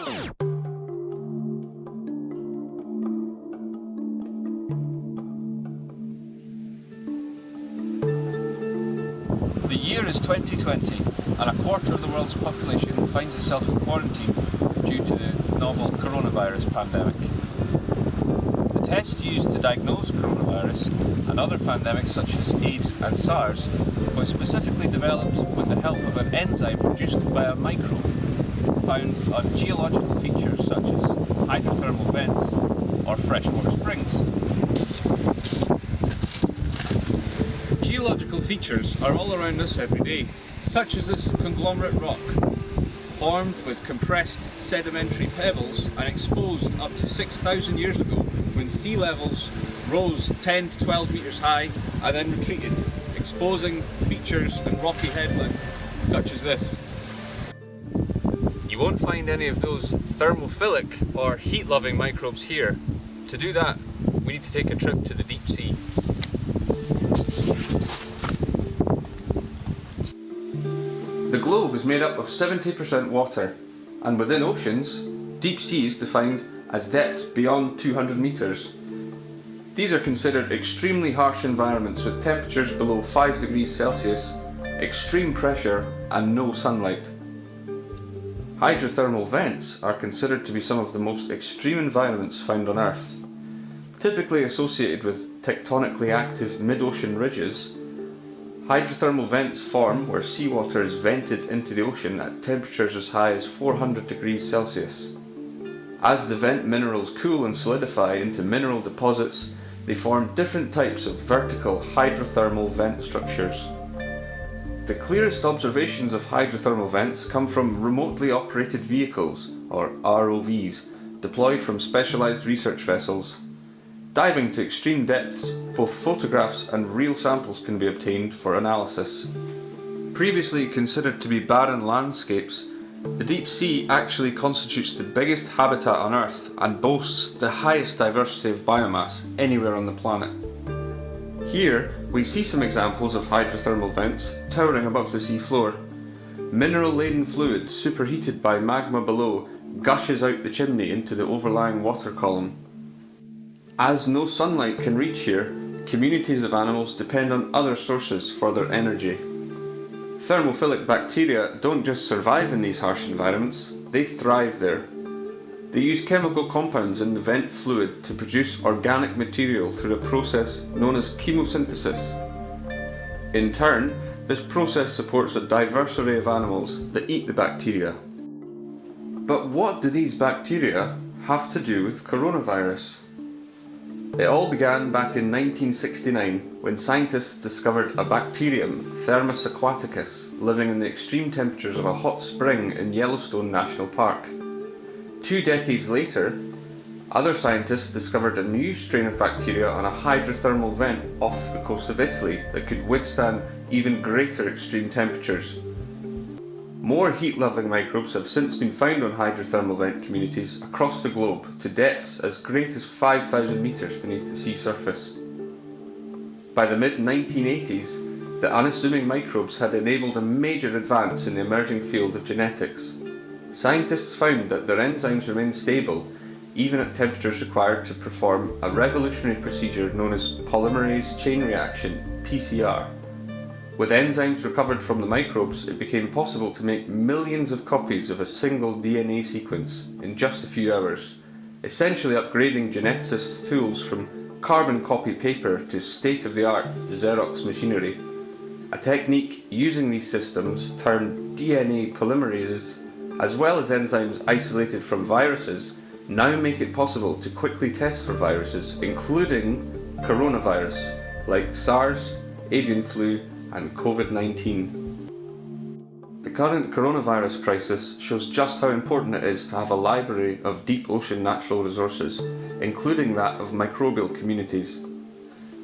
The year is 2020 and a quarter of the world's population finds itself in quarantine due to the novel coronavirus pandemic. The test used to diagnose coronavirus and other pandemics such as AIDS and SARS was specifically developed with the help of an enzyme produced by a microbe found on geological features such as hydrothermal vents or freshwater springs. Geological features are all around us every day, such as this conglomerate rock, formed with compressed sedimentary pebbles and exposed up to 6,000 years ago when sea levels rose 10 to 12 metres high and then retreated, exposing features and rocky headlands such as this. You won't find any of those thermophilic or heat-loving microbes here. To do that, we need to take a trip to the deep sea. The globe is made up of 70% water, and within oceans, deep sea is defined as depths beyond 200 metres. These are considered extremely harsh environments with temperatures below 5 degrees Celsius, extreme pressure and no sunlight. Hydrothermal vents are considered to be some of the most extreme environments found on Earth. Typically associated with tectonically active mid-ocean ridges, hydrothermal vents form where seawater is vented into the ocean at temperatures as high as 400 degrees Celsius. As the vent minerals cool and solidify into mineral deposits, they form different types of vertical hydrothermal vent structures. The clearest observations of hydrothermal vents come from remotely operated vehicles, or ROVs, deployed from specialised research vessels. Diving to extreme depths, both photographs and real samples can be obtained for analysis. Previously considered to be barren landscapes, the deep sea actually constitutes the biggest habitat on Earth and boasts the highest diversity of biomass anywhere on the planet. Here we see some examples of hydrothermal vents towering above the seafloor. Mineral-laden fluid superheated by magma below gushes out the chimney into the overlying water column. As no sunlight can reach here, communities of animals depend on other sources for their energy. Thermophilic bacteria don't just survive in these harsh environments, they thrive there. They use chemical compounds in the vent fluid to produce organic material through a process known as chemosynthesis. In turn, this process supports a diverse array of animals that eat the bacteria. But what do these bacteria have to do with coronavirus? It all began back in 1969 when scientists discovered a bacterium, Thermus aquaticus, living in the extreme temperatures of a hot spring in Yellowstone National Park. 2 decades later, other scientists discovered a new strain of bacteria on a hydrothermal vent off the coast of Italy that could withstand even greater extreme temperatures. More heat-loving microbes have since been found on hydrothermal vent communities across the globe to depths as great as 5,000 metres beneath the sea surface. By the mid-1980s, the unassuming microbes had enabled a major advance in the emerging field of genetics. Scientists found that their enzymes remained stable even at temperatures required to perform a revolutionary procedure known as polymerase chain reaction, PCR. With enzymes recovered from the microbes, it became possible to make millions of copies of a single DNA sequence in just a few hours, essentially upgrading geneticists' tools from carbon copy paper to state-of-the-art Xerox machinery. A technique using these systems, termed DNA polymerases, as well as enzymes isolated from viruses, now make it possible to quickly test for viruses, including coronavirus, like SARS, avian flu, and COVID-19. The current coronavirus crisis shows just how important it is to have a library of deep ocean natural resources, including that of microbial communities.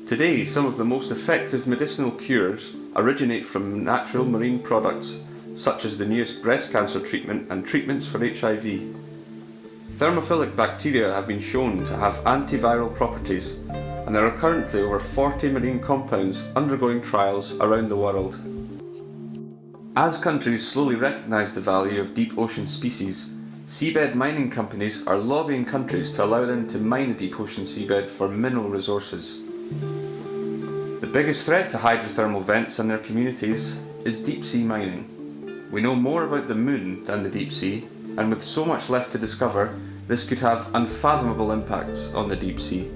Today, some of the most effective medicinal cures originate from natural marine products, such as the newest breast cancer treatment and treatments for HIV. Thermophilic bacteria have been shown to have antiviral properties, and there are currently over 40 marine compounds undergoing trials around the world. As countries slowly recognise the value of deep ocean species, Seabed mining companies are lobbying countries to allow them to mine the deep ocean seabed for mineral resources. The biggest threat to hydrothermal vents and their communities is deep sea mining. We know more about the moon than the deep sea, and with so much left to discover, this could have unfathomable impacts on the deep sea.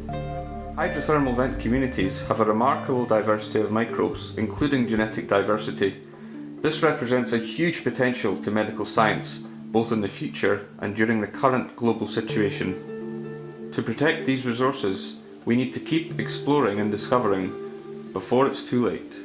Hydrothermal vent communities have a remarkable diversity of microbes, including genetic diversity. This represents a huge potential to medical science, both in the future and during the current global situation. To protect these resources, we need to keep exploring and discovering before it's too late.